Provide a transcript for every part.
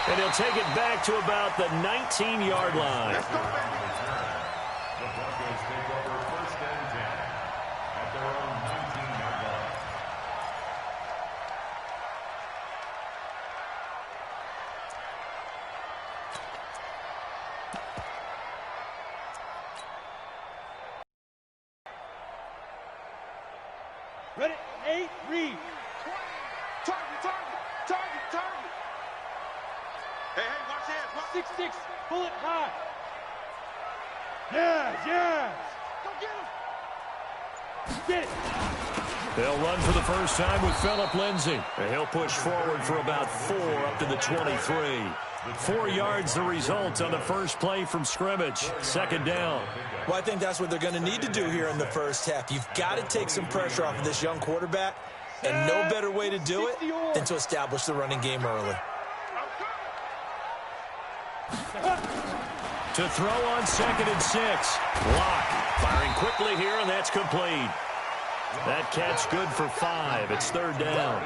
And he'll take it back to about the 19-yard line. Let's go, baby. The Broncos take over 1st and 10 at their own 19-yard line. Ready? 8, read. Target. Hey, watch hands. 6-6, pull it high. Yes. Go get him. Get it. They'll run for the first time with Phillip Lindsay. And he'll push forward for about 4 up to the 23. 4 yards the result on the first play from scrimmage. 2nd down. Well, I think that's what they're going to need to do here in the first half. You've got to take some pressure off of this young quarterback, and no better way to do it than to establish the running game early. To throw on 2nd and 6. Lock. Firing quickly here, and that's complete. That catch good for 5. It's 3rd down.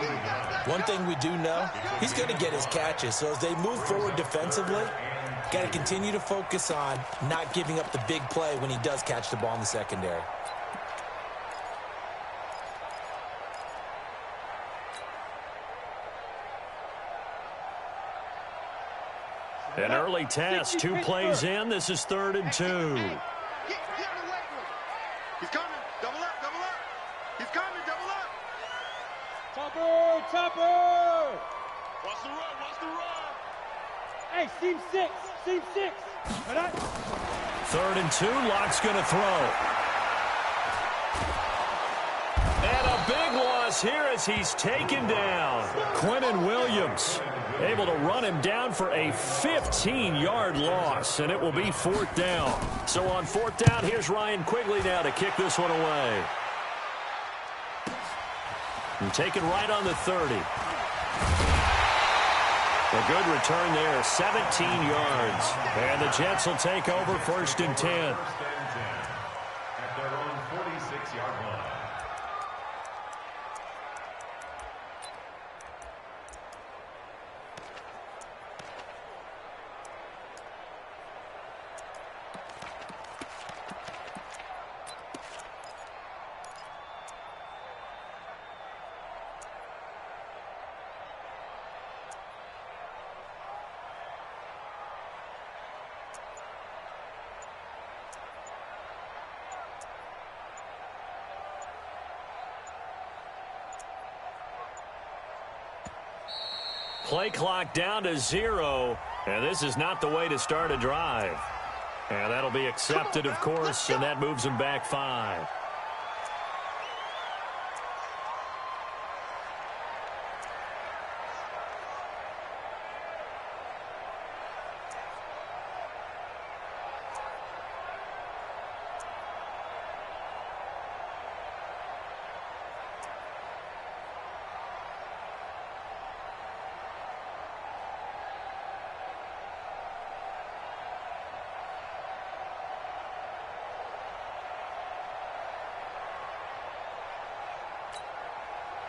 One thing we do know, he's going to get his catches. So as they move forward defensively, got to continue to focus on not giving up the big play when he does catch the ball in the secondary. An early test. 2 plays in. This is 3rd and 2. Get in the weight room. He's coming. Double up. He's coming. Double up. Topper. Watch the run. Hey, seam 6. 3rd and 2. Lock's going to throw. And a big loss here as he's taken down. Quinnen Williams able to run him down for a 15-yard loss, and it will be 4th down. So on 4th down, here's Ryan Quigley now to kick this one away. And taken right on the 30. A good return there, 17 yards. And the Jets will take over 1st and 10. At their own 46-yard line. Play clock down to 0, and this is not the way to start a drive. And that'll be accepted, of course, and that moves them back 5.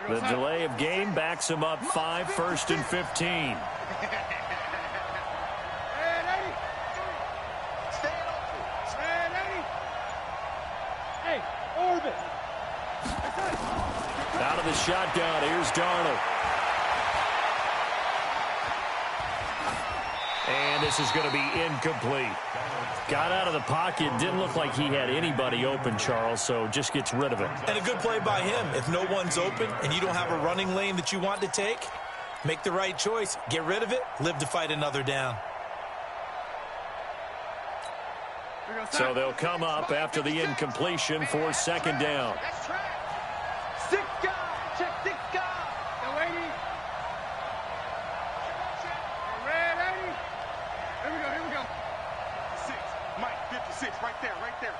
The delay of game backs him up 5, 1st and 15. Hey, orbit. Out of the shotgun, here's Darnold. And this is going to be incomplete. Got out of the pocket. Didn't look like he had anybody open, Charles, so just gets rid of it. And a good play by him. If no one's open and you don't have a running lane that you want to take, make the right choice. Get rid of it. Live to fight another down. So they'll come up after the incompletion for 2nd down. 6 guys. Check 6 guys. No waiting. Here we go. 56. Mike, 56. Right there.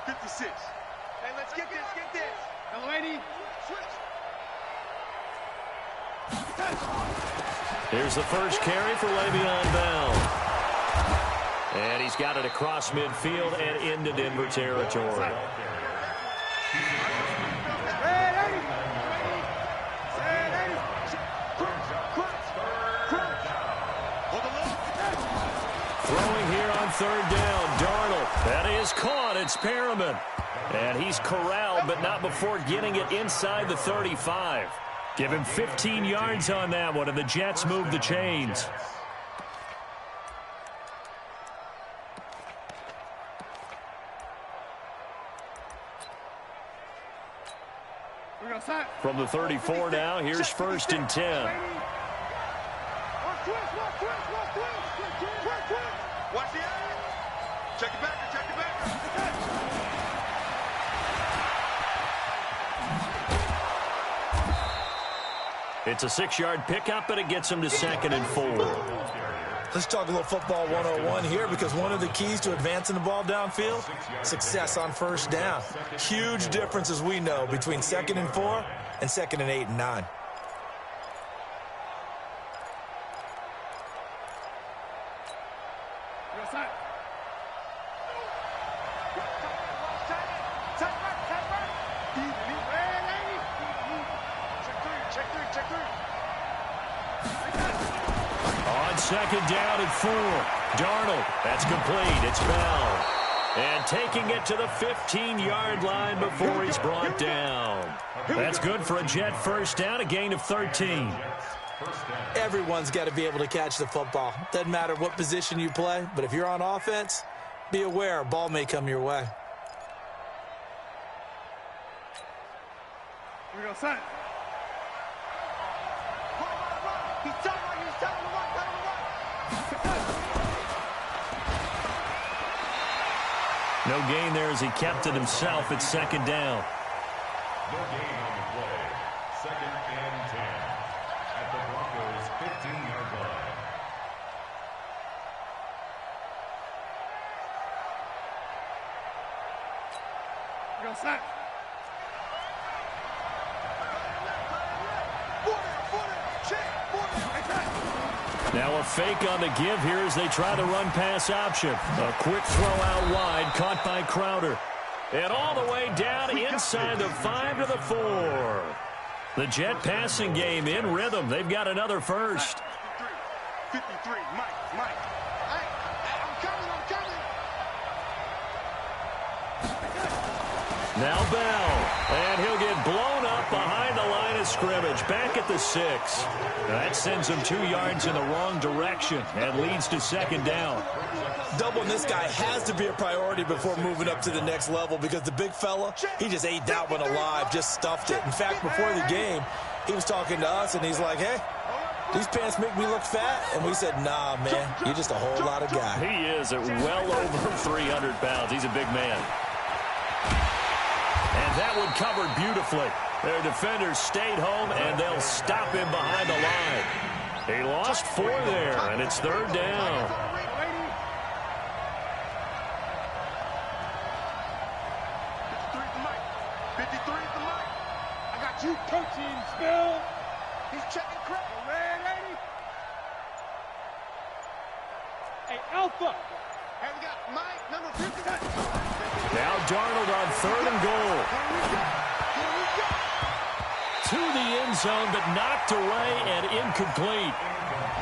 56. Hey, let's get this. No waiting. Here's the first carry for Le'Veon Bell. And he's got it across midfield and into Denver territory. third down. Darnold. That is caught. It's Perriman. And he's corralled, but not before getting it inside the 35. Give him 15 yards on that one, and the Jets move the chains. From the 34 now, here's first and 10. Watch the eye. Check it back. Check it back. It's a 6-yard pickup, and it gets him to 2nd and 4. Let's talk a little football 101 here, because one of the keys to advancing the ball downfield, success on first down. Huge difference, as we know, between 2nd and 4 and 2nd and 8 and 9. Second down and 4. Darnold. That's complete. It's Bell. And taking it to the 15-yard line before he's brought down. That's good for a Jet first down, a gain of 13. Everyone's got to be able to catch the football. Doesn't matter what position you play, but if you're on offense, be aware a ball may come your way. Here we go, son. He's telling me, he's telling me what, telling me what. No gain there as he kept it himself at second down. No gain on the play. 2nd and 10 at the Broncos' 15-yard line. Here we go, son. Now a fake on the give here as they try the run-pass option. A quick throw out wide, caught by Crowder. And all the way down inside the 5 to the 4. The Jet passing game in rhythm. They've got another first. 53, Mike. Hey, I'm coming. Now Bell. And he'll get blown up behind the line of scrimmage. Back at the 6. That sends him 2 yards in the wrong direction and leads to second down. Doubling this guy has to be a priority before moving up to the next level, because the big fella, he just ate that one alive, just stuffed it. In fact, before the game, he was talking to us, and he's like, hey, these pants make me look fat. And we said, nah, man, you're just a whole lot of guy. He is at well over 300 pounds. He's a big man. And that one covered beautifully. Their defenders stayed home, and they'll stop him behind the line. He lost 4 there, and it's third down. 53 for Mike. I got you coaching, Spill. He's checking crap. Red 80. Hey, Alpha. Hey, we got Mike, number 50. Now Darnold on 3rd and goal. To the end zone, but knocked away and incomplete.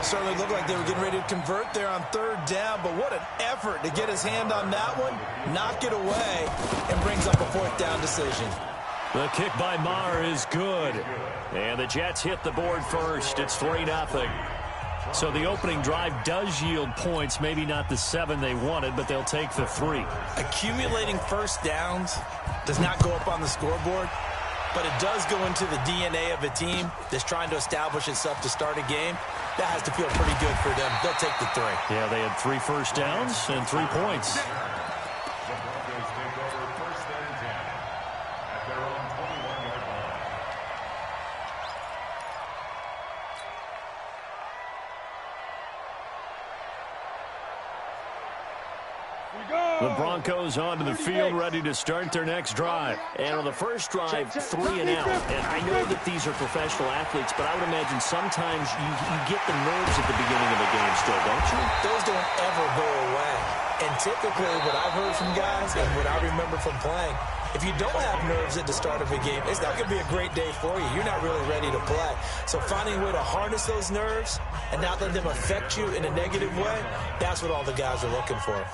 Certainly looked like they were getting ready to convert there on 3rd down, but what an effort to get his hand on that one, knock it away, and brings up a 4th down decision. The kick by Maher is good. And the Jets hit the board first. It's 3-0. So the opening drive does yield points, maybe not the 7 they wanted, but they'll take the 3. Accumulating first downs does not go up on the scoreboard, but it does go into the DNA of a team that's trying to establish itself to start a game. That has to feel pretty good for them. They'll take the 3. Yeah, they had 3 first downs and 3 points. The Broncos take over 1st and 10 at their own 21-yard line. The Broncos onto the field, ready to start their next drive. And on the first drive, 3 and out. And I know that these are professional athletes, but I would imagine sometimes you get the nerves at the beginning of a game still, don't you? Those don't ever go away. And typically what I've heard from guys and what I remember from playing, if you don't have nerves at the start of a game, it's not going to be a great day for you. You're not really ready to play. So finding a way to harness those nerves and not let them affect you in a negative way, that's what all the guys are looking for.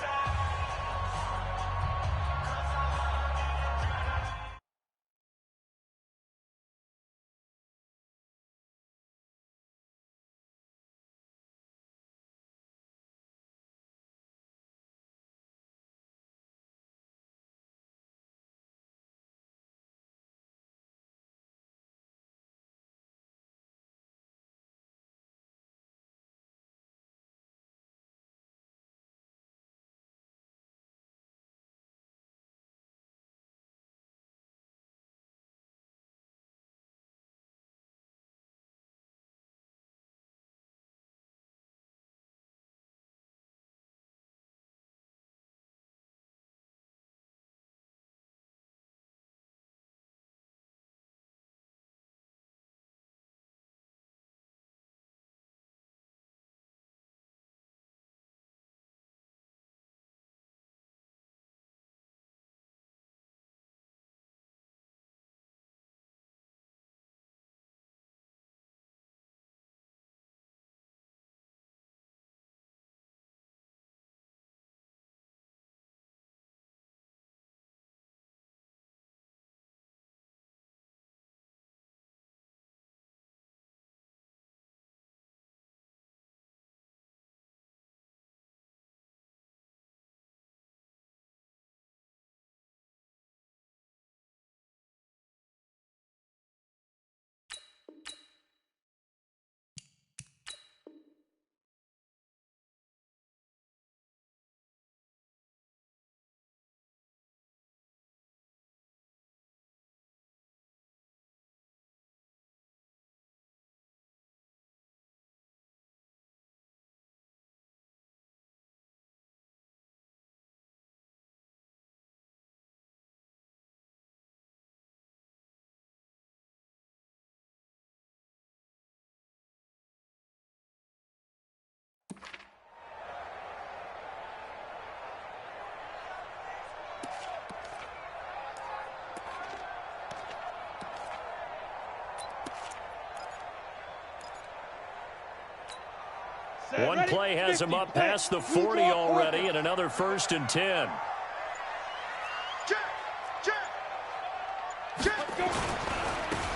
One play has him up past the 40 already, and another 1st and 10.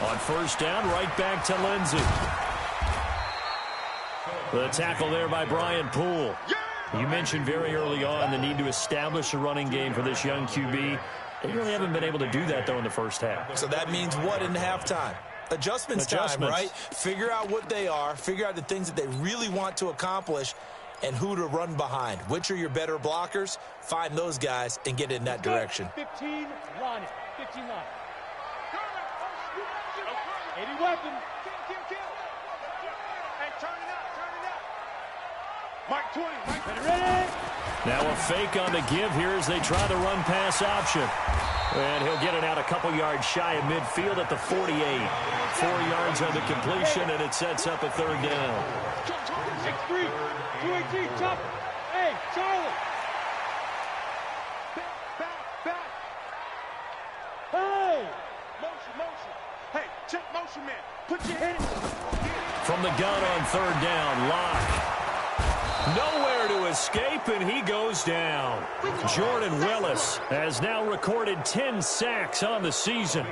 On 1st down, right back to Lindsey. The tackle there by Brian Poole. You mentioned very early on the need to establish a running game for this young QB. They really haven't been able to do that, though, in the first half. So that means what in halftime? Adjustments time, right? Figure out what they are, figure out the things that they really want to accomplish, and who to run behind. Which are your better blockers? Find those guys and get in that direction. 15 line it. 15 line it. 80 weapon. Hey, turn it up. Mike 20. Mike ready. Now a fake on the give here as they try the run pass option. And he'll get it out a couple yards shy of midfield at the 48. 4 yards on the completion, and it sets up a 3rd down. 6-3, 218, chop. Hey, Charlie. Back. Hey. Motion. Hey, check motion, man. Put your head in. From the gun on 3rd down, Locke. Nowhere to escape, and he goes down. Jordan Willis has now recorded 10 sacks on the season.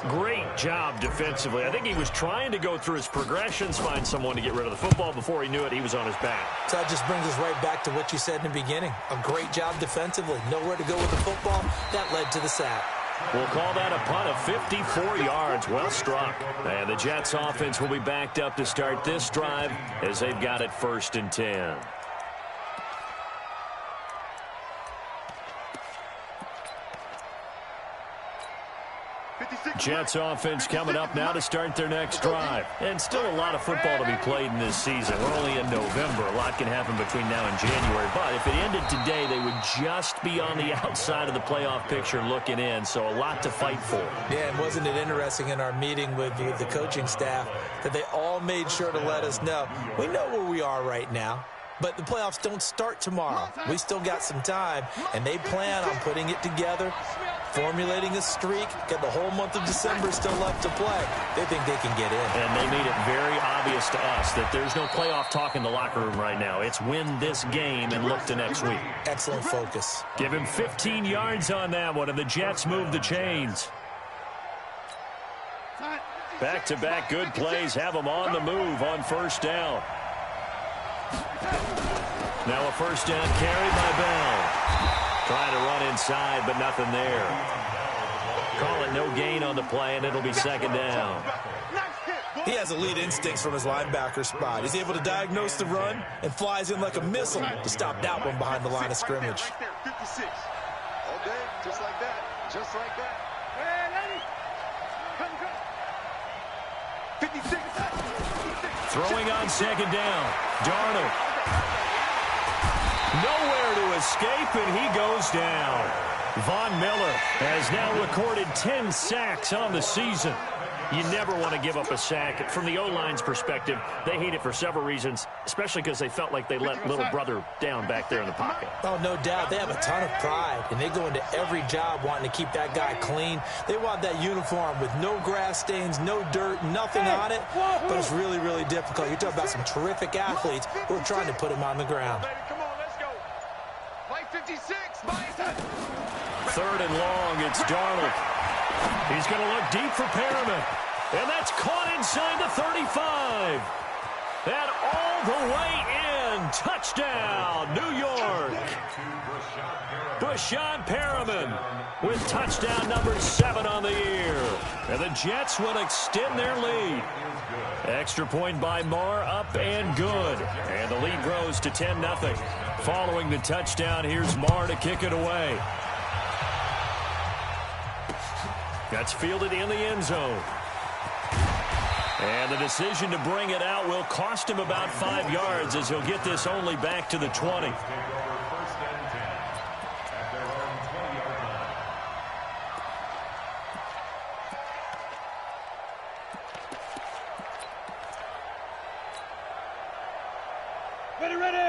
Great job defensively. I think he was trying to go through his progressions, find someone to get rid of the football. Before he knew it, he was on his back. So that just brings us right back to what you said in the beginning. A great job defensively. Nowhere to go with the football. That led to the sack. We'll call that a punt of 54 yards. Well struck. And the Jets offense will be backed up to start this drive as they've got it 1st and 10. Jets offense coming up now to start their next drive. And still a lot of football to be played in this season. We're only in November. A lot can happen between now and January. But if it ended today, they would just be on the outside of the playoff picture looking in. So a lot to fight for. Yeah, and wasn't it interesting in our meeting with the coaching staff that they all made sure to let us know. We know where we are right now. But the playoffs don't start tomorrow. We still got some time, and they plan on putting it together, formulating a streak, got the whole month of December still left to play. They think they can get in. And they made it very obvious to us that there's no playoff talk in the locker room right now. It's win this game and look to next week. Excellent focus. Give him 15 yards on that one, and the Jets move the chains. Back-to-back good plays have them on the move on first down. Now a first down carry by Bell. Trying to run inside, but nothing there. Call it no gain on the play, and it'll be second down. He has elite instincts from his linebacker spot. He's able to diagnose the run and flies in like a missile to stop that one behind the line of scrimmage. 56. All day, just like that. Just like that. Hey, lady. Come. 56. Throwing on second down. Darnold. Nowhere to escape, and he goes down. Von Miller has now recorded 10 sacks on the season. You never want to give up a sack. From the O-line's perspective, they hate it for several reasons, especially because they felt like they let little brother down back there in the pocket. Oh, no doubt. They have a ton of pride, and they go into every job wanting to keep that guy clean. They want that uniform with no grass stains, no dirt, nothing on it. But it's really, really difficult. You're talking about some terrific athletes who are trying to put him on the ground. Come on, let's go. Play 56. Third and long, it's Darnold. He's going to look deep for Perriman. And that's caught inside the 35. And all the way in. Touchdown, New York. Brashad Perriman with touchdown number 7 on the year. And the Jets will extend their lead. Extra point by Marr, up and good. And the lead grows to 10-0. Following the touchdown, here's Marr to kick it away. That's fielded in the end zone. And the decision to bring it out will cost him about 5 yards as he'll get this only back to the 20.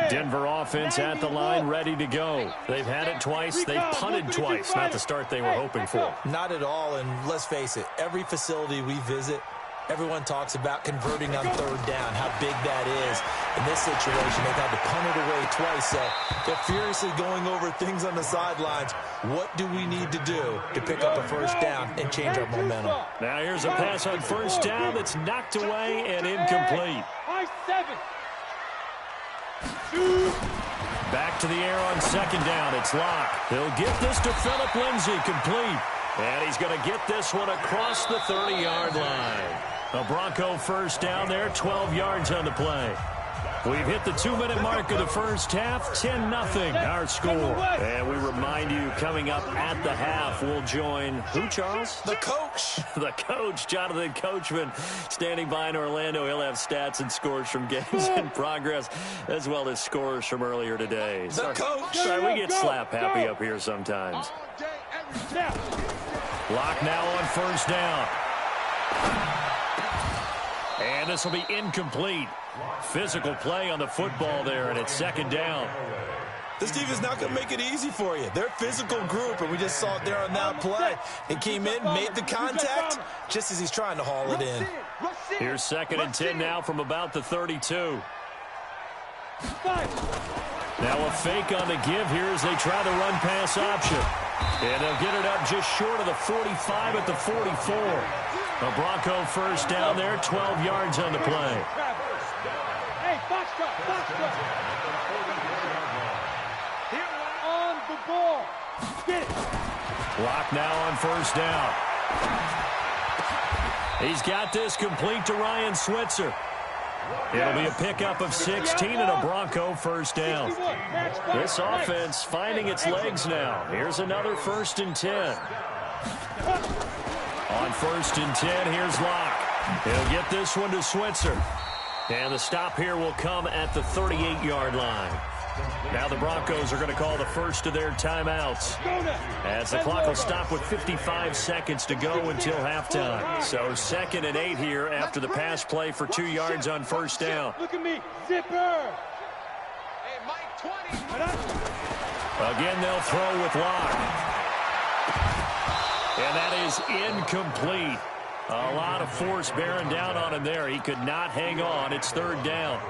Denver offense at the line, ready to go. They've had it twice. They've punted twice. Not the start they were hoping for. Not at all, and let's face it, every facility we visit, everyone talks about converting on third down, how big that is. In this situation, they've had to punt it away twice, so they're furiously going over things on the sidelines. What do we need to do to pick up a first down and change our momentum? Now here's a pass on first down that's knocked away and incomplete. Back to the air on second down. It's Locke. He'll get this to Phillip Lindsay, complete. And he's going to get this one across the 30-yard line. A Bronco first down there, 12 yards on the play. We've hit the 2-minute mark of the first half, 10-0 our score. And we remind you, coming up at the half, we'll join who, Charles? The coach. The coach, Jonathan Coachman, standing by in Orlando. He'll have stats and scores from games in progress, as well as scores from earlier today. The coach. Sorry, we get slap happy up here sometimes. Lock now on first down. And this will be incomplete. Physical play on the football there, and it's second down. This team is not going to make it easy for you. They're a physical group, and we just saw it there on that play. He came in, made the contact, just as he's trying to haul it in. Here's second and 10 now from about the 32. Now a fake on the give here as they try the run-pass option. And they'll get it up just short of the 45 at the 44. A Bronco first down there, 12 yards on the play. Hey, box cut. Here on the ball. Get it. Lock now on first down. He's got this complete to Ryan Switzer. It'll be a pickup of 16 and a Bronco first down. This offense finding its legs now. Here's another first and 10. On first and 10, here's Locke. He'll get this one to Switzer. And the stop here will come at the 38-yard line. Now the Broncos are going to call the first of their timeouts, as the clock will stop with 55 seconds to go until halftime. So 2nd and 8 here after the pass play for 2 yards on first down. Look at me, zipper. Again, they'll throw with Locke. And that is incomplete. A lot of force bearing down on him there. He could not hang on. It's third down.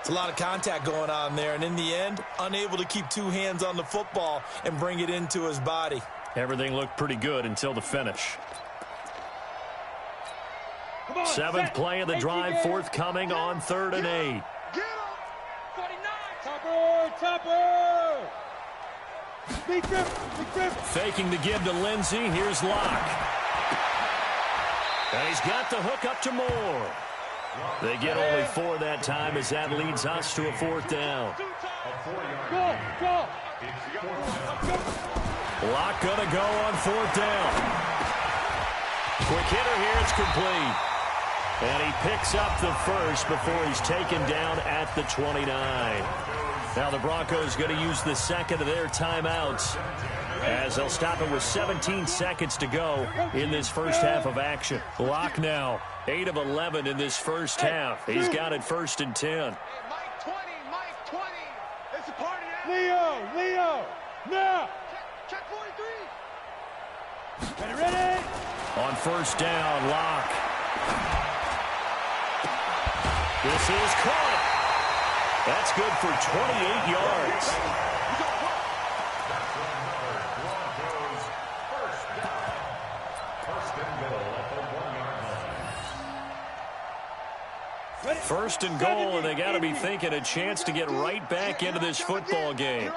It's a lot of contact going on there, and in the end, unable to keep two hands on the football and bring it into his body. Everything looked pretty good until the finish. Seventh play of the drive forthcoming on 3rd and 8. Get him! 49! Topper! Big grip! Big grip! Faking the give to Lindsey. Here's Locke. And he's got the hook up to Moore. They get only 4 that time as that leads us to a 4th down. Go! Go! Locke gonna go on 4th down. Quick hitter here. It's complete. And he picks up the first before he's taken down at the 29. Now the Broncos going to use the second of their timeouts as they'll stop it with 17 seconds to go in this first half of action. Locke now 8 of 11 in this first half. He's got it 1st and 10. Mike 20, Mike 20. It's a party now. Leo, now. Check 43. Ready. On 1st down, Locke. This is caught. That's good for 28 yards. First and goal, and they got to be thinking a chance to get right back into this football game.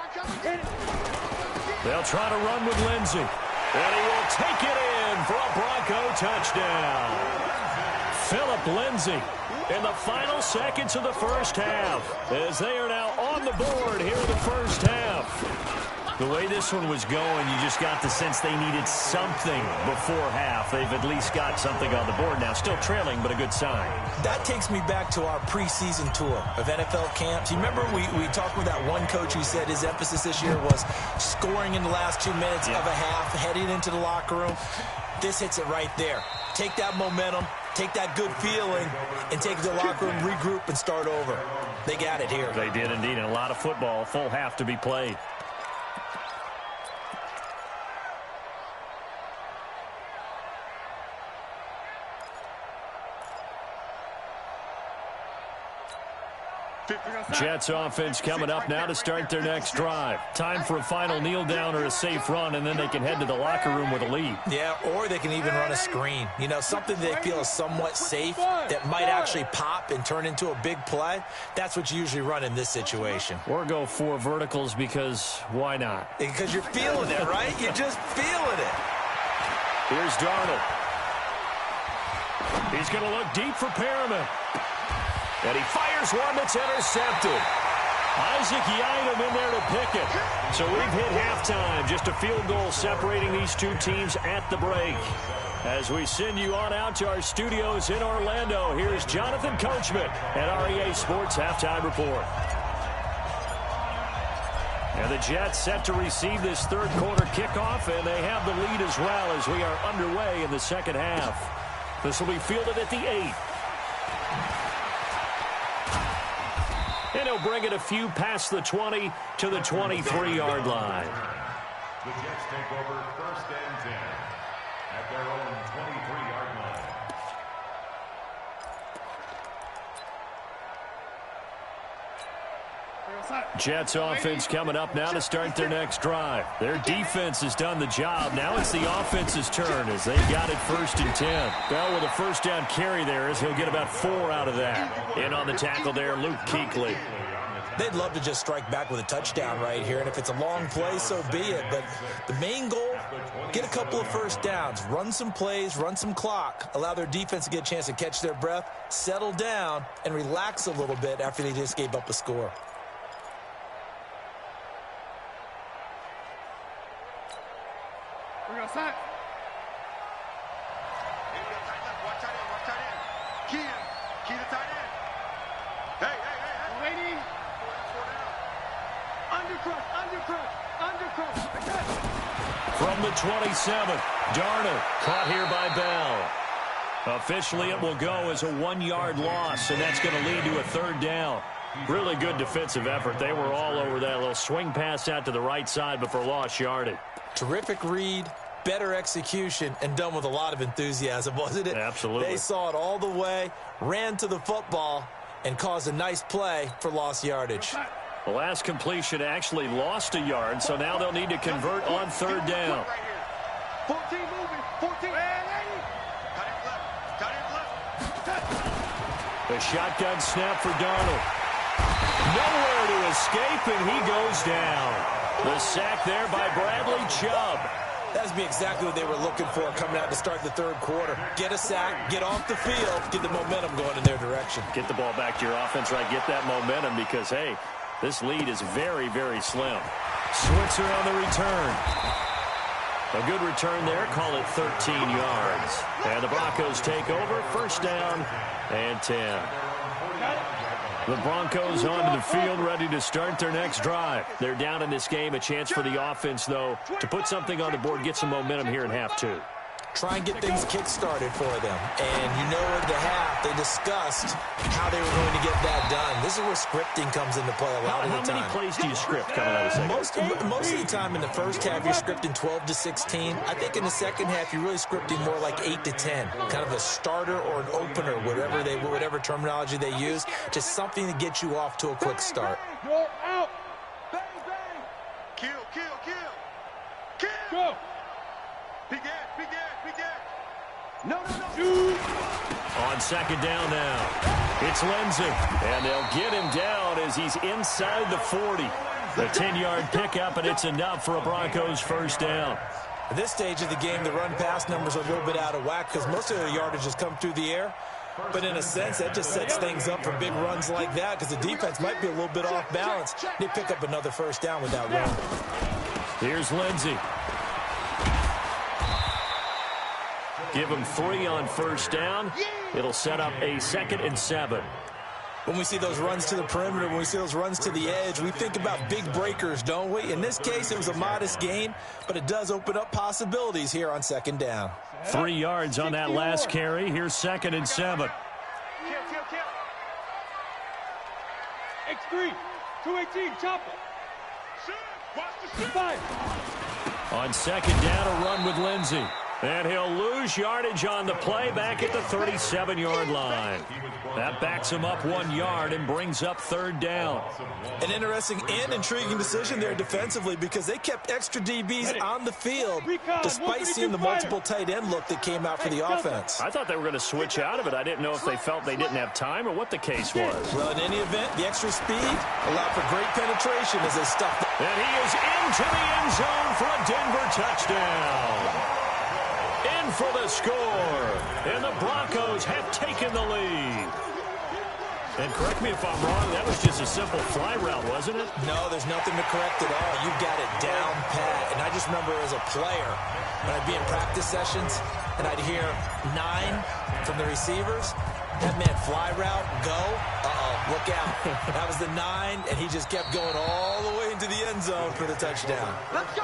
They'll try to run with Lindsey, and he will take it in for a Bronco touchdown. Philip Lindsey in the final seconds of the first half as they are now on the board here in the first half. The way this one was going, you just got the sense they needed something before half. They've at least got something on the board now. Still trailing, but a good sign. That takes me back to our preseason tour of NFL camps. You remember we talked with that one coach who said his emphasis this year was scoring in the last 2 minutes of a half, heading into the locker room. This hits it right there. Take that momentum, take that good feeling, and take it to the locker room, regroup, and start over. They got it here. They did indeed, and a lot of football, full half to be played. Jets offense coming up now to start their next drive. Time for a final kneel down or a safe run, and then they can head to the locker room with a lead. Yeah, or they can even run a screen. You know, something they feel is somewhat safe that might actually pop and turn into a big play. That's what you usually run in this situation. Or go 4 verticals because why not? Because you're feeling it, right? You're just feeling it. Here's Darnold. He's going to look deep for Perriman. And he fires one that's intercepted. Isaac Yiadom in there to pick it. So we've hit halftime. Just a field goal separating these two teams at the break. As we send you on out to our studios in Orlando, here's Jonathan Coachman at REA Sports Halftime Report. And the Jets set to receive this third quarter kickoff, and they have the lead as well as we are underway in the second half. This will be fielded at the 8. And he'll bring it a few past the 20 to the 23-yard line. The Jets take over 1st and 10 at their own 23-yard line. Jets offense coming up now to start their next drive. Their defense has done the job. Now it's the offense's turn as they've got it 1st and 10. Well, with a first down carry there, as he'll get about 4 out of that. In on the tackle there, Luke Kuechly. They'd love to just strike back with a touchdown right here, and if it's a long play, so be it. But the main goal, get a couple of first downs, run some plays, run some clock, allow their defense to get a chance to catch their breath, settle down, and relax a little bit after they just gave up a score. We're going to sack. Watch out in. Key to tight end. Hey. Lady. Undercrush. From the 27, Darnold caught here by Bell. Officially, it will go as a 1-yard loss, and that's going to lead to a 3rd down. Really good defensive effort. They were all over that little swing pass out to the right side before lost yardage. Terrific read, better execution, and done with a lot of enthusiasm, wasn't it? Absolutely. They saw it all the way, ran to the football, and caused a nice play for lost yardage. The last completion actually lost a yard, so now they'll need to convert on third down. 14 moving, 14. Cut it left. The shotgun snap for Darnold. Nowhere to escape, and he goes down. The sack there by Bradley Chubb. That's be exactly what they were looking for coming out to start the third quarter. Get a sack, get off the field, get the momentum going in their direction. Get the ball back to your offense, right? Get that momentum because, hey, this lead is very, very slim. Switzer on the return. A good return there. Call it 13 yards. And the Broncos take over. First down and 10. The Broncos onto the field, ready to start their next drive. They're down in this game. A chance for the offense, though, to put something on the board, get some momentum here in half two. Try and get things kick-started for them. And you know at the half, they discussed how they were going to get that done. This is where scripting comes into play a lot of the time. How many plays do you script coming out of second? Most of the time in the first half, you're scripting 12 to 16. I think in the second half, you're really scripting more like 8 to 10. Kind of a starter or an opener, whatever terminology they use. Just something to get you off to a quick start. You're out. Bang, bang. Kill. Go. Big ass. No. On second down now, it's Lindsey. And they'll get him down as he's inside the 40. The 10-yard pickup, and it's enough for a Broncos first down. At this stage of the game, the run-pass numbers are a little bit out of whack because most of the yardage has come through the air. But in a sense, that just sets things up for big runs like that because the defense might be a little bit off balance. They pick up another first down with that run. Here's Lindsey. Give him 3 on first down. It'll set up a 2nd and 7. When we see those runs to the perimeter, when we see those runs to the edge, we think about big breakers, don't we? In this case, it was a modest gain, but it does open up possibilities here on second down. 3 yards on that last carry. Here's 2nd and 7. Kill. X3, 218, chopper. Watch the shoot. 5. On second down, a run with Lindsey. And he'll lose yardage on the play back at the 37-yard line. That backs him up 1 yard and brings up third down. An interesting and intriguing decision there defensively because they kept extra DBs on the field despite seeing the multiple tight end look that came out for the offense. I thought they were going to switch out of it. I didn't know if they felt they didn't have time or what the case was. Well, in any event, the extra speed allowed for great penetration as they stuffed it. And he is into the end zone for a Denver touchdown. In for the score, and the Broncos have taken the lead. And correct me if I'm wrong, that was just a simple fly route, wasn't it? No, there's nothing to correct at all. You got it down pat. And I just remember as a player, when I'd be in practice sessions, and I'd hear 9 from the receivers, that meant fly route, go, look out. That was the 9, and he just kept going all the way into the end zone for the touchdown. Let's go.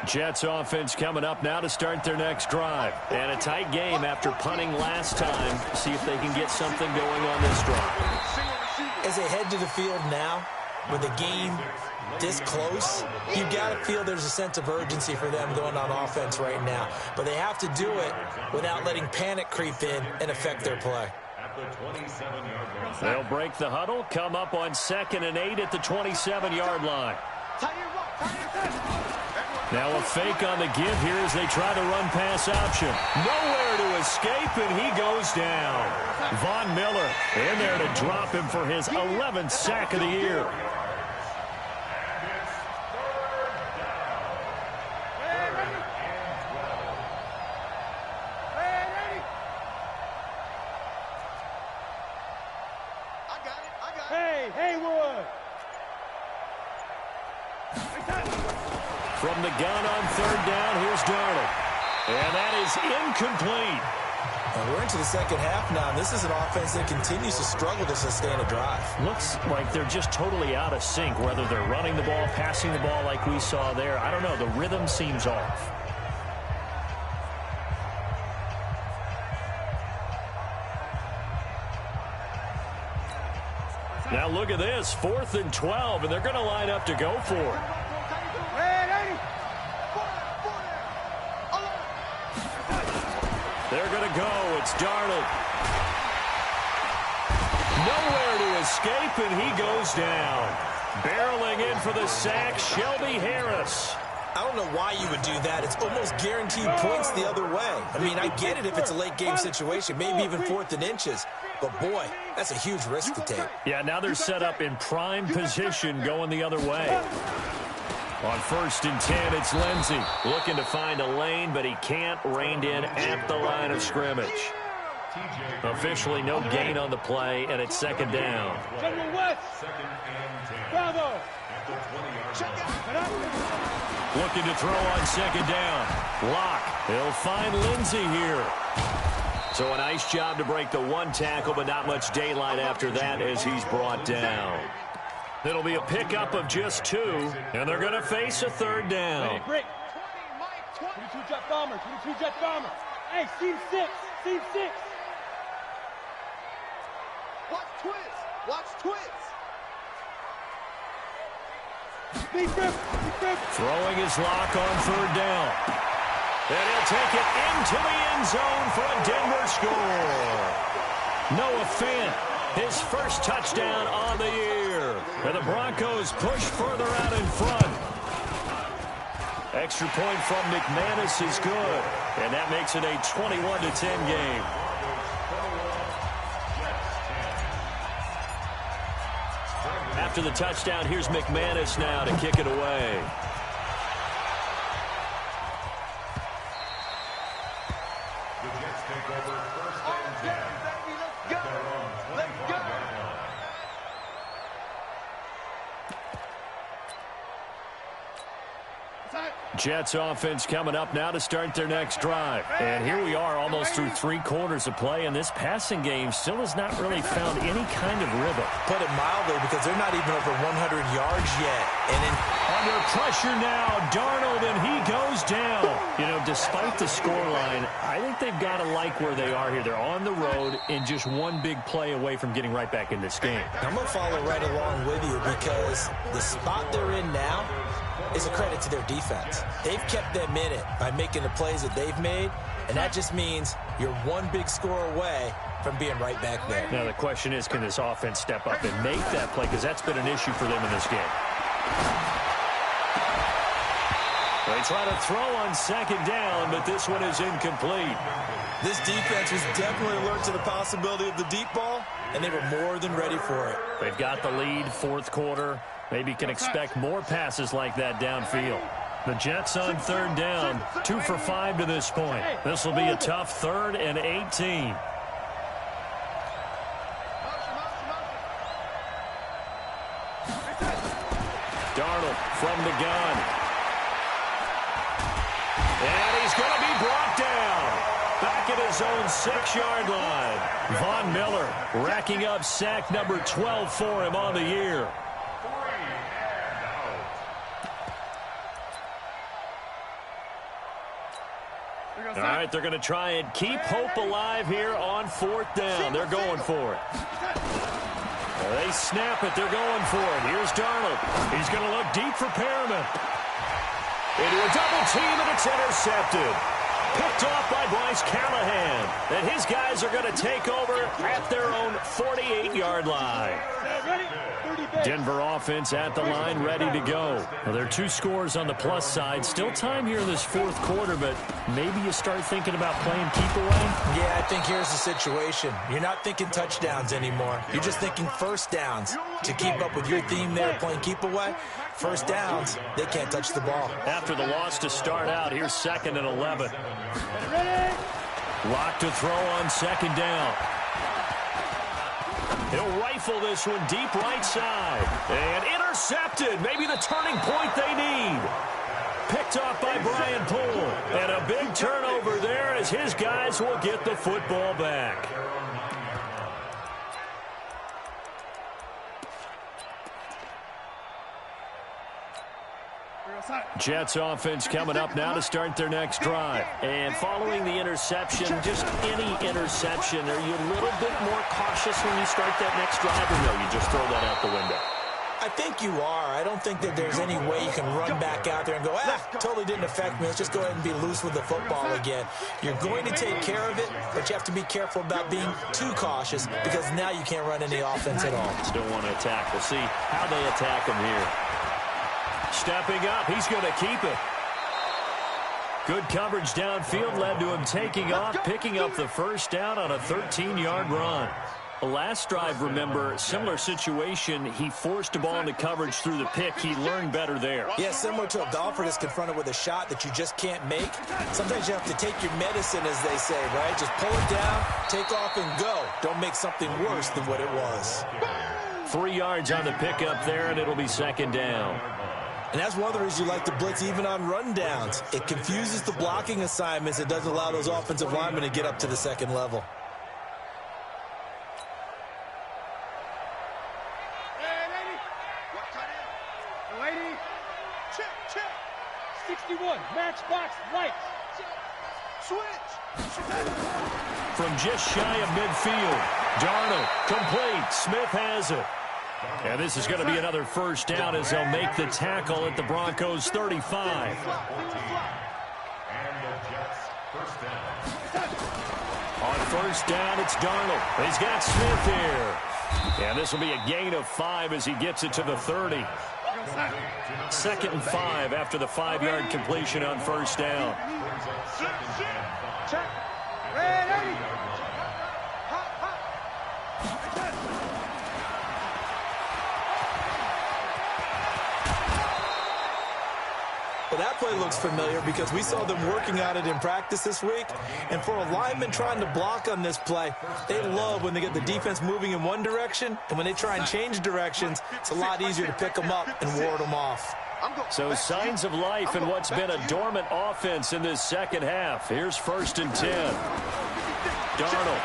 Jets offense coming up now to start their next drive. And a tight game after punting last time. See if they can get something going on this drive. As they head to the field now, with the game this close, you got to feel there's a sense of urgency for them going on offense right now. But they have to do it without letting panic creep in and affect their play. They'll break the huddle, come up on 2nd and 8 at the 27-yard line. Now a fake on the give here as they try the run-pass option. Nowhere to escape, and he goes down. Von Miller in there to drop him for his 11th sack of the year. Hey, Haywood. From the gun on third down, here's Darnold. And that is incomplete. And we're into the second half now, and this is an offense that continues to struggle to sustain a drive. Looks like they're just totally out of sync, whether they're running the ball, passing the ball like we saw there. I don't know. The rhythm seems off. Now look at this, 4th and 12, and they're going to line up to go for it. They're going to go. It's Darnold. Nowhere to escape, and he goes down. Barreling in for the sack, Shelby Harris. I don't know why you would do that. It's almost guaranteed points the other way. I mean, I get it if it's a late-game situation, maybe even 4th and inches. But, boy, that's a huge risk to take. Yeah, now they're set up in prime position going the other way. On 1st and 10, it's Lindsey. Looking to find a lane, but he can't. Reined in at the line of scrimmage. Officially no gain on the play, and it's 2nd down. Looking to throw on 2nd down. Lock. He'll find Lindsey here. So a nice job to break the 1 tackle, but not much daylight after that as he's brought down. It'll be a pickup of just 2, and they're going to face a 3rd down. 22 jet bomber, 22 jet bomber. Hey, team 6, team 6. Watch twins, watch twins. Throwing his lock on 3rd down. And he'll take it into the end zone for a Denver score. Noah Fant, his first touchdown on the year. And the Broncos push further out in front. Extra point from McManus is good. And that makes it a 21-10 game. After the touchdown, here's McManus now to kick it away. Jets offense coming up now to start their next drive. And here we are almost through 3 quarters of play, and this passing game still has not really found any kind of rhythm. Put it mildly, because they're not even over 100 yards yet. And under pressure now, Darnold, and he goes down. You know, despite the scoreline, I think they've got to like where they are here. They're on the road and just 1 big play away from getting right back in this game. I'm going to follow right along with you, because the spot they're in now is a credit to their defense. They've kept them in it by making the plays that they've made, and that just means you're 1 big score away from being right back there. Now the question is, can this offense step up and make that play, because that's been an issue for them in this game. They try to throw on 2nd down, but this one is incomplete. This defense was definitely alert to the possibility of the deep ball, and they were more than ready for it. They've got the lead, 4th quarter. Maybe can expect more passes like that downfield. The Jets on 3rd down, 2 for 5 to this point. This will be a tough 3rd and 18. Darnold from the gun. And he's going to be brought down. Back at his own 6-yard line. Von Miller racking up sack number 12 for him on the year. All right, they're going to try and keep hope alive here on 4th down. They're going for it. They snap it. They're going for it. Here's Darnold. He's going to look deep for Perriman. Into a double team, and it's intercepted. Picked off by Bryce Callahan. And his guys are going to take over at their own 48-yard line. Denver offense at the line, ready to go. Well, there are 2 scores on the plus side. Still time here in this 4th quarter, but maybe you start thinking about playing keep away? Yeah, I think here's the situation. You're not thinking touchdowns anymore. You're just thinking 1st downs. To keep up with your theme there, playing keep away, 1st downs, they can't touch the ball. After the loss to start out, here's 2nd and 11. Lock to throw on 2nd down. He'll rifle this one deep right side. And intercepted. Maybe the turning point they need. Picked off by Brian Poole. And a big turnover there as as his guys will get the football back. Jets offense coming up now to start their next drive. And following the interception, just any interception, are you a little bit more cautious when you start that next drive, or no, you just throw that out the window? I think you are. I don't think that there's any way you can run back out there and go, totally didn't affect me. Let's just go ahead and be loose with the football again. You're going to take care of it, but you have to be careful about being too cautious because now you can't run any offense at all. Still want to attack. We'll see how they attack him here. Stepping up, he's going to keep it. Good coverage downfield led to him taking off, picking up the first down on a 13-yard run. The last drive, remember, similar situation. He forced the ball into coverage through the pick. He learned better there. Yeah, similar to a golfer that's confronted with a shot that you just can't make. Sometimes you have to take your medicine, as they say, right? Just pull it down, take off, and go. Don't make something worse than what it was. 3 yards on the pickup there, and it'll be second down. And that's one of the reasons you like to blitz even on rundowns. It confuses the blocking assignments. It doesn't allow those offensive linemen to get up to the second level. Lady, check. 61, matchbox, right. Switch. From just shy of midfield, Darnold complete. Smith has it. And this is going to be another first down as they'll make the tackle at the Broncos 35. On first down, it's Darnold. He's got Smith here. And this will be a gain of 5 as he gets it to the 30. 2nd and 5 after the 5-yard completion on first down. Well, that play looks familiar because we saw them working on it in practice this week. And for a lineman trying to block on this play, they love when they get the defense moving in one direction. And when they try and change directions, it's a lot easier to pick them up and ward them off. So signs of life in what's been a dormant offense in this second half. Here's 1st and 10. Darnold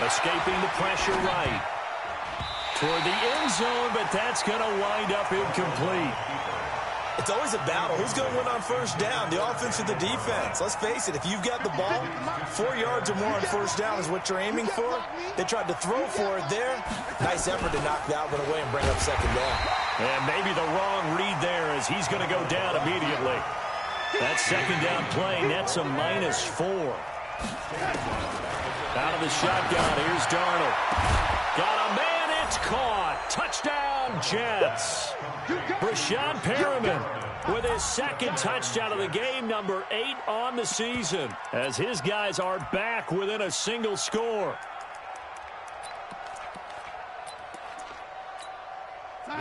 escaping the pressure right. Toward the end zone, but that's going to wind up incomplete. It's always a battle. Who's going to win on first down, the offense or the defense? Let's face it, if you've got the ball, 4 yards or more on first down is what you're aiming for. They tried to throw for it there. Nice effort to knock that one away and bring up second down. And maybe the wrong read there as he's going to go down immediately. That second down play nets a -4. Out of the shotgun, here's Darnold. Got a man, it's caught. Touchdown, Jets. Brashad Perriman with his 2nd touchdown of the game, number 8 on the season, as his guys are back within a single score.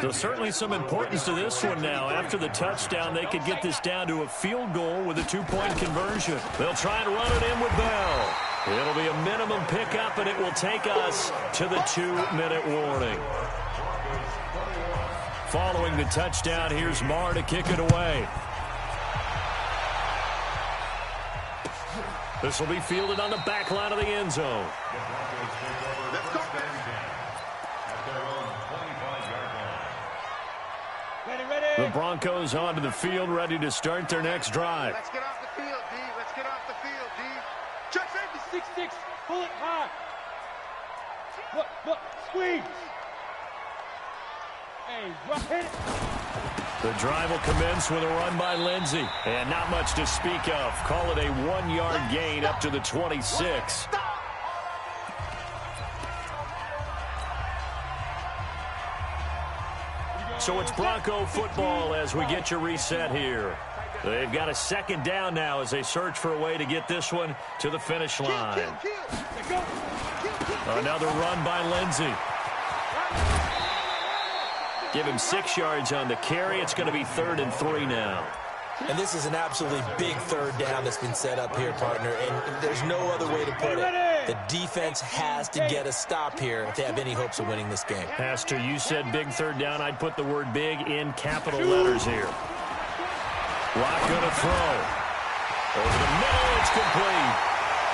So certainly some importance to this one now. After the touchdown, they could get this down to a field goal with a 2-point conversion. They'll try and run it in with Bell. It'll be a minimum pickup, and it will take us to the 2-minute warning. Following the touchdown, here's Marr to kick it away. This will be fielded on the back line of the end zone. The Broncos onto the field, ready to start their next drive. Let's get off the field, D. Let's get off the field, D. Check safety, 6-6. Pull it high. Look, squeeze. Hey, hit it. The drive will commence with a run by Lindsey. And not much to speak of. Call it a 1-yard gain up to the 26. So it's Bronco football as we get you reset here. They've got a second down now as they search for a way to get this one to the finish line. Another run by Lindsey. Give him 6 yards on the carry. It's going to be 3rd and 3 now. And this is an absolutely big 3rd down that's been set up here, partner. And there's no other way to put it. The defense has to get a stop here if they have any hopes of winning this game. Pastor, you said big 3rd down. I'd put the word big in capital letters here. Lock going to throw. Over the middle, it's complete.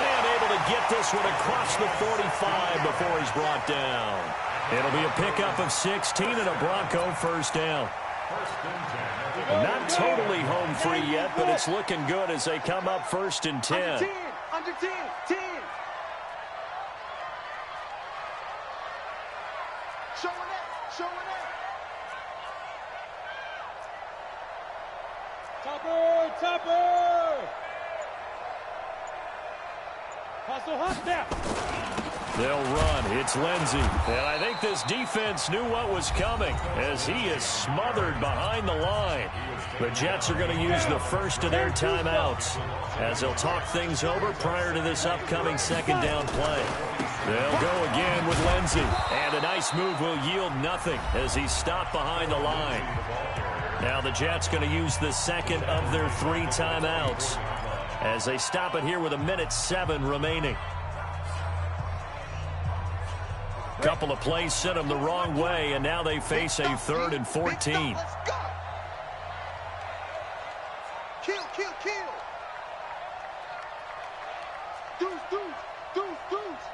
And able to get this one across the 45 before he's brought down. It'll be a pickup of 16 and a Bronco first down. Not totally home free yet, but it's looking good as they come up 1st and 10. Under 10, 10. Showing it, showing it. Topper, topper. Hustle, hustle down. They'll run. It's Lindsey. And I think this defense knew what was coming as he is smothered behind the line. The Jets are going to use the first of their timeouts as they'll talk things over prior to this upcoming 2nd down play. They'll go again with Lindsey. And a nice move will yield nothing as he's stopped behind the line. Now the Jets going to use the 2nd of their 3 timeouts as they stop it here with 1:07 remaining. Couple of plays sent them the wrong way, and now they face a 3rd and 14. Let's go. Kill, kill, kill. Deuce, deuce, deuce, deuce.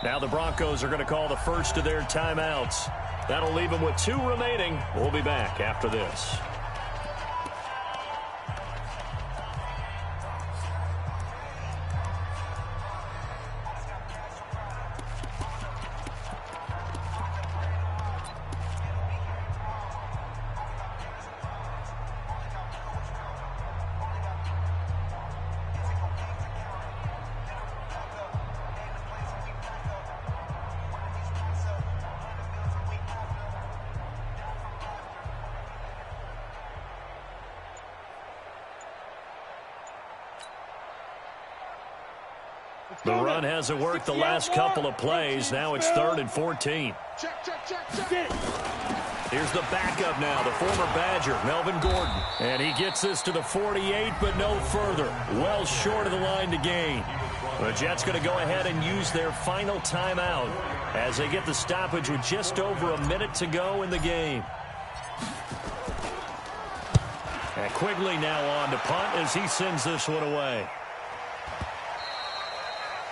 Now the Broncos are going to call the first of their timeouts. That'll leave them with 2 remaining. We'll be back after this. The run hasn't worked the last couple of plays. Now it's 3rd and 14. Check, check, check, check. Here's the backup now, the former Badger, Melvin Gordon. And he gets this to the 48, but no further. Well short of the line to gain. The Jets going to go ahead and use their final timeout as they get the stoppage with just over a minute to go in the game. And Quigley now on to punt as he sends this one away.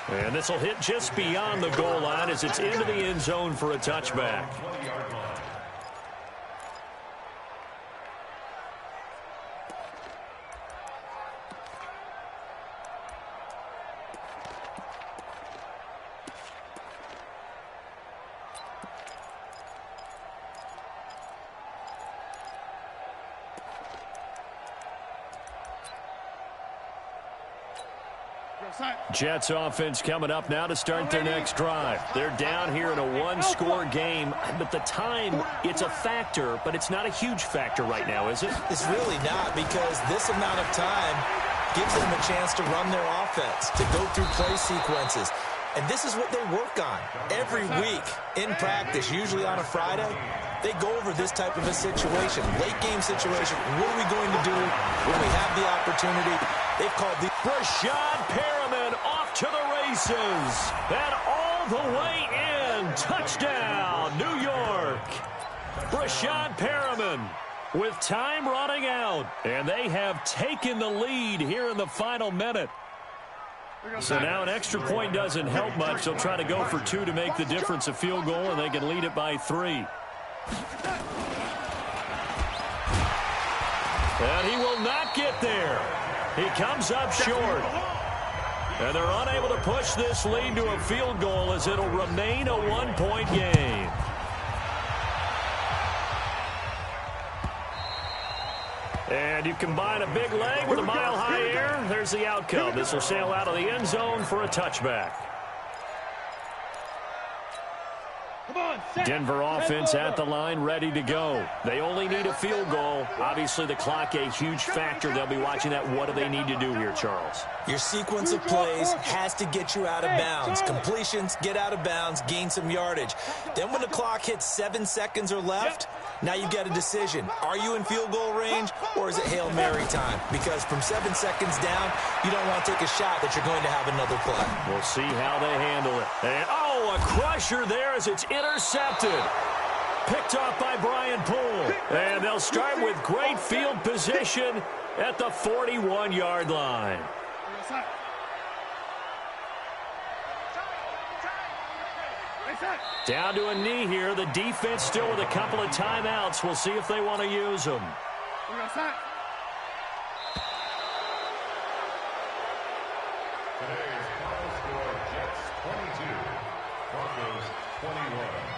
And this will hit just beyond the goal line as it's into the end zone for a touchback. Jets offense coming up now to start their next drive. They're down here in a 1-score game, but the time, it's a factor, but it's not a huge factor right now, is it? It's really not, because this amount of time gives them a chance to run their offense, to go through play sequences. And this is what they work on every week in practice, usually on a Friday. They go over this type of a situation, late game situation. What are we going to do when we have the opportunity? They've called the Rashad Perriman off to the races. And all the way in. Touchdown, New York. Rashad Perriman with time running out. And they have taken the lead here in the final minute. So now an extra point doesn't help much. They'll try to go for 2 to make the difference a field goal, and they can lead it by 3. And he will not get there. He comes up short. And they're unable to push this lead to a field goal as it'll remain a 1-point game. And you combine a big leg with a mile-high air. There's the outcome. This will sail out of the end zone for a touchback. Denver offense at the line, ready to go. They only need a field goal. Obviously, the clock a huge factor. They'll be watching that. What do they need to do here, Charles? Your sequence of plays has to get you out of bounds. Completions, get out of bounds, gain some yardage. Then when the clock hits 7 seconds or left, now you've got a decision. Are you in field goal range, or is it Hail Mary time? Because from 7 seconds down, you don't want to take a shot that you're going to have another play. We'll see how they handle it. And, a crusher there as it's intercepted. Picked off by Brian Poole. And they'll start with great field position. position at the 41-yard line. Down to a knee here. The defense still with a couple of timeouts. We'll see if they want to use them. Today's final score, Jets 22, Broncos 21.